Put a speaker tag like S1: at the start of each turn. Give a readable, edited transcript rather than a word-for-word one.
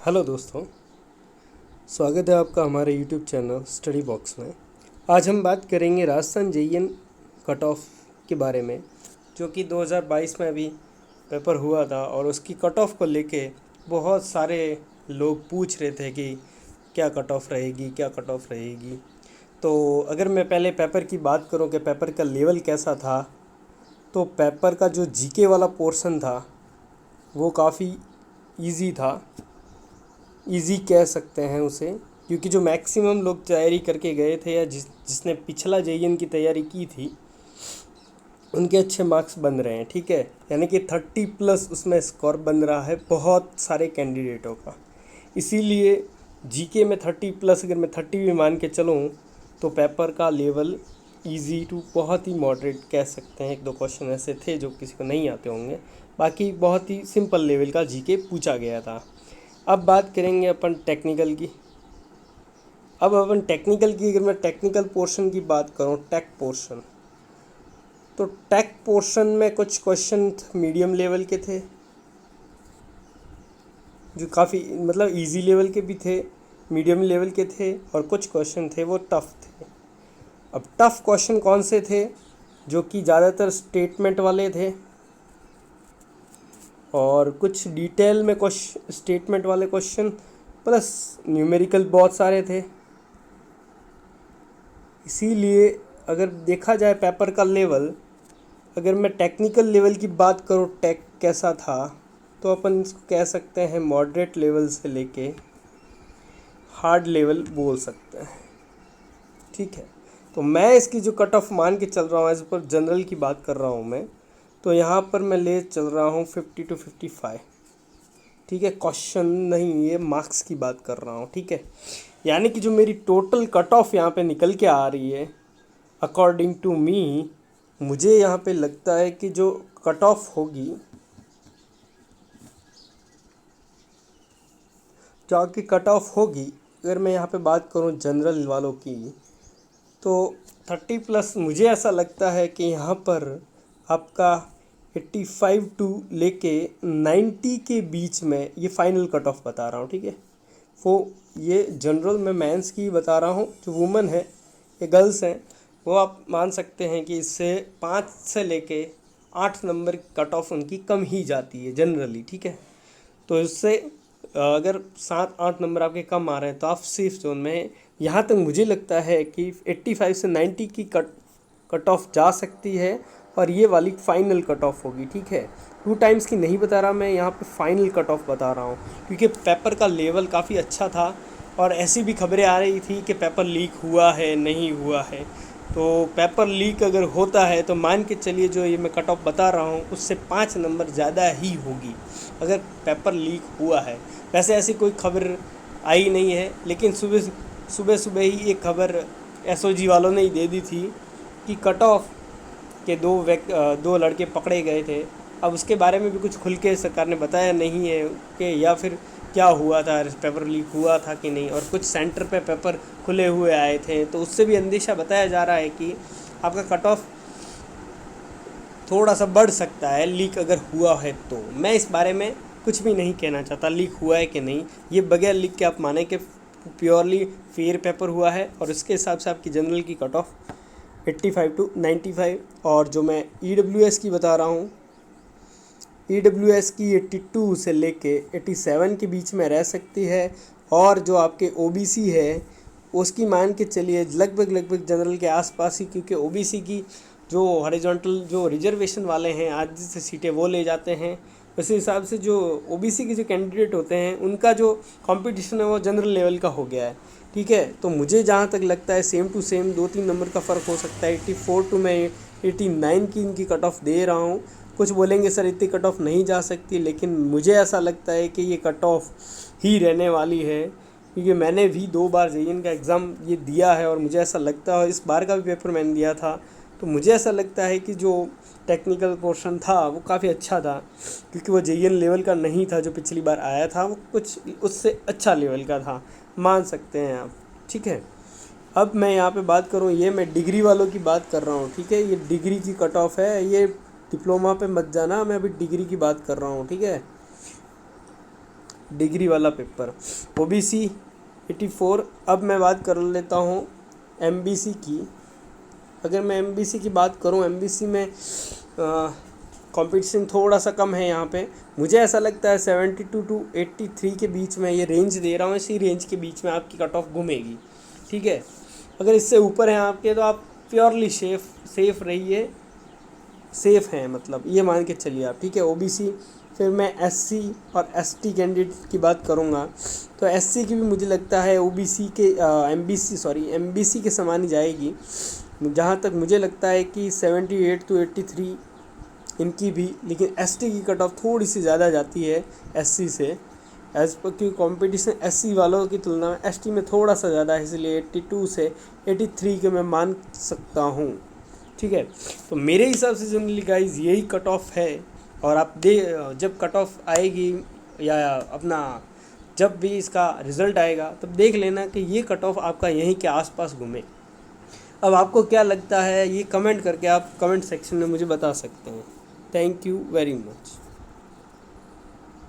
S1: Hello दोस्तों, स्वागत है आपका हमारे यूट्यूब चैनल स्टडी बॉक्स में। आज हम बात करेंगे राजस्थान जेईएन कट ऑफ के बारे में, जो कि 2022 में अभी पेपर हुआ था और उसकी कट ऑफ को लेके बहुत सारे लोग पूछ रहे थे कि क्या कट ऑफ रहेगी, क्या कट ऑफ रहेगी। तो अगर मैं पहले पेपर की बात करूं कि पेपर का लेवल कैसा था, तो पेपर का जो जीके वाला पोर्शन था वो काफ़ी इजी था। इजी कह सकते हैं उसे, क्योंकि जो मैक्सिमम लोग तैयारी करके गए थे या जिसने पिछला जेईएन की तैयारी की थी उनके अच्छे मार्क्स बन रहे हैं। ठीक है, यानी कि 30+ उसमें स्कोर बन रहा है बहुत सारे कैंडिडेटों का। इसीलिए जीके में 30+, अगर मैं 30 भी मान के चलूँ तो पेपर का लेवल इजी टू बहुत ही मॉडरेट कह सकते हैं। एक दो क्वेश्चन ऐसे थे जो किसी को नहीं आते होंगे, बाकी बहुत ही सिंपल लेवल का जीके पूछा गया था। अब बात करेंगे अपन टेक्निकल की। अगर मैं टेक्निकल पोर्शन की बात करूँ, टेक पोर्शन, तो टेक पोर्शन में कुछ क्वेश्चन मीडियम लेवल के थे जो काफ़ी मतलब इजी लेवल के भी थे, मीडियम लेवल के थे, और कुछ क्वेश्चन थे वो टफ़ थे। अब टफ़ क्वेश्चन कौन से थे? जो कि ज़्यादातर स्टेटमेंट वाले थे और कुछ डिटेल में स्टेटमेंट वाले क्वेश्चन प्लस न्यूमेरिकल बहुत सारे थे। इसीलिए अगर देखा जाए पेपर का लेवल, अगर मैं टेक्निकल लेवल की बात करूँ टेक कैसा था, तो अपन इसको कह सकते हैं मॉडरेट लेवल से लेके हार्ड लेवल बोल सकते हैं। ठीक है, तो मैं इसकी जो कट ऑफ मान के चल रहा हूँ, इस पर जनरल की बात कर रहा हूँ मैं, तो यहाँ पर मैं ले चल रहा हूँ 50 to 55। ठीक है, क्वेश्चन नहीं, ये मार्क्स की बात कर रहा हूँ। ठीक है, यानी कि जो मेरी टोटल कट ऑफ यहाँ पे निकल के आ रही है, अकॉर्डिंग टू मी, मुझे यहाँ पे लगता है कि जो कट ऑफ होगी, जो आपकी कट ऑफ होगी, अगर मैं यहाँ पे बात करूँ जनरल वालों की, तो 30+ मुझे ऐसा लगता है कि यहाँ पर आपका 85 टू लेके 90 के बीच में ये फाइनल कट ऑफ बता रहा हूँ। ठीक है, वो ये जनरल में मेंस की बता रहा हूँ। जो वुमेन है या गर्ल्स हैं वो आप मान सकते हैं कि इससे 5 से लेके 8 नंबर कट ऑफ उनकी कम ही जाती है जनरली। ठीक है, तो इससे अगर 7-8 नंबर आपके कम आ रहे हैं तो आप सेफ जोन में हैं। यहाँ तक मुझे लगता है कि 85 से 90 की कट ऑफ जा सकती है और ये वाली फाइनल कट ऑफ होगी। ठीक है, 2 टाइम्स की नहीं बता रहा मैं, यहाँ पे फाइनल कट ऑफ बता रहा हूँ, क्योंकि पेपर का लेवल काफ़ी अच्छा था और ऐसी भी खबरें आ रही थी कि पेपर लीक हुआ है, नहीं हुआ है। तो पेपर लीक अगर होता है तो मान के चलिए जो ये मैं कट ऑफ बता रहा हूँ उससे 5 नंबर ज़्यादा ही होगी अगर पेपर लीक हुआ है। वैसे ऐसी कोई खबर आई नहीं है, लेकिन सुबह सुबह ही एक खबर एसओजी वालों ने ही दे दी थी कि कट ऑफ के दो लड़के पकड़े गए थे। अब उसके बारे में भी कुछ खुल के सरकार ने बताया नहीं है कि या फिर क्या हुआ था, पेपर लीक हुआ था कि नहीं, और कुछ सेंटर पे पेपर खुले हुए आए थे, तो उससे भी अंदेशा बताया जा रहा है कि आपका कट ऑफ थोड़ा सा बढ़ सकता है लीक अगर हुआ है। तो मैं इस बारे में कुछ भी नहीं कहना चाहता लीक हुआ है कि नहीं, ये बगैर लीक के आप माने कि प्योरली फेयर पेपर हुआ है और उसके हिसाब से आपकी जनरल की कट ऑफ 85 टू 95, और जो मैं ईडब्ल्यूएस की बता रहा हूँ, ईडब्ल्यूएस की 82 से लेके 87 के बीच में रह सकती है। और जो आपके ओबीसी है उसकी मान के चलिए लगभग जनरल के आसपास ही, क्योंकि ओबीसी की जो हॉरिजॉन्टल जो रिजर्वेशन वाले हैं आधी से सीटें वो ले जाते हैं। उसी हिसाब से जो ओबीसी के जो कैंडिडेट होते हैं उनका जो कंपटीशन है वो जनरल लेवल का हो गया है। ठीक है, तो मुझे जहाँ तक लगता है सेम टू सेम 2-3 नंबर का फ़र्क हो सकता है। 84 टू मैं 89 की इनकी कट ऑफ दे रहा हूँ। कुछ बोलेंगे सर इतनी कट ऑफ नहीं जा सकती, लेकिन मुझे ऐसा लगता है कि ये कट ऑफ ही रहने वाली है, क्योंकि मैंने भी 2 बार जेईएन का एग्ज़ाम ये दिया है और मुझे ऐसा लगता है, इस बार का भी पेपर मैंने दिया था, तो मुझे ऐसा लगता है कि जो टेक्निकल पोर्शन था वो काफ़ी अच्छा था, क्योंकि वो जेईएन लेवल का नहीं था जो पिछली बार आया था, वो कुछ उससे अच्छा लेवल का था, मान सकते हैं आप। ठीक है, अब मैं यहाँ पे बात करूँ, ये मैं डिग्री वालों की बात कर रहा हूँ। ठीक है, ये डिग्री की कट ऑफ है, ये डिप्लोमा पे मत जाना, मैं अभी डिग्री की बात कर रहा हूँ। ठीक है, डिग्री वाला पेपर। ओबीसी 84। अब मैं बात कर लेता हूँ एमबीसी की। अगर मैं एमबीसी की बात करूँ, एमबीसी में कंपटीशन थोड़ा सा कम है यहाँ पे। मुझे ऐसा लगता है 72 टू 83 के बीच में ये रेंज दे रहा हूँ, इसी रेंज के बीच में आपकी कट ऑफ घूमेगी। ठीक है, अगर इससे ऊपर हैं आपके तो आप प्योरली सेफ रहिए, सेफ हैं मतलब ये मान के चलिए आप। ठीक है, ओबीसी। फिर मैं एससी और एसटी कैंडिडेट की बात करूँगा तो एससी की भी मुझे लगता है ओबीसी के एमबीसी के समान ही जाएगी। जहाँ तक मुझे लगता है कि 78 टू 83 इनकी भी, लेकिन एसटी की कट ऑफ थोड़ी सी ज़्यादा जाती है एससी से, एज पर क्योंकि कॉम्पिटिशन एससी वालों की तुलना में एसटी में थोड़ा सा ज़्यादा है, इसलिए 82 से 83 के मैं मान सकता हूँ। ठीक है, तो मेरे हिसाब से जनरली गाइज यही कट ऑफ है। और आप जब कट ऑफ आएगी या अपना जब भी इसका रिज़ल्ट आएगा तब देख लेना कि ये कट ऑफ आपका यहीं के आसपास घूमे। अब आपको क्या लगता है ये कमेंट करके आप कमेंट सेक्शन में मुझे बता सकते हैं। Thank you very much.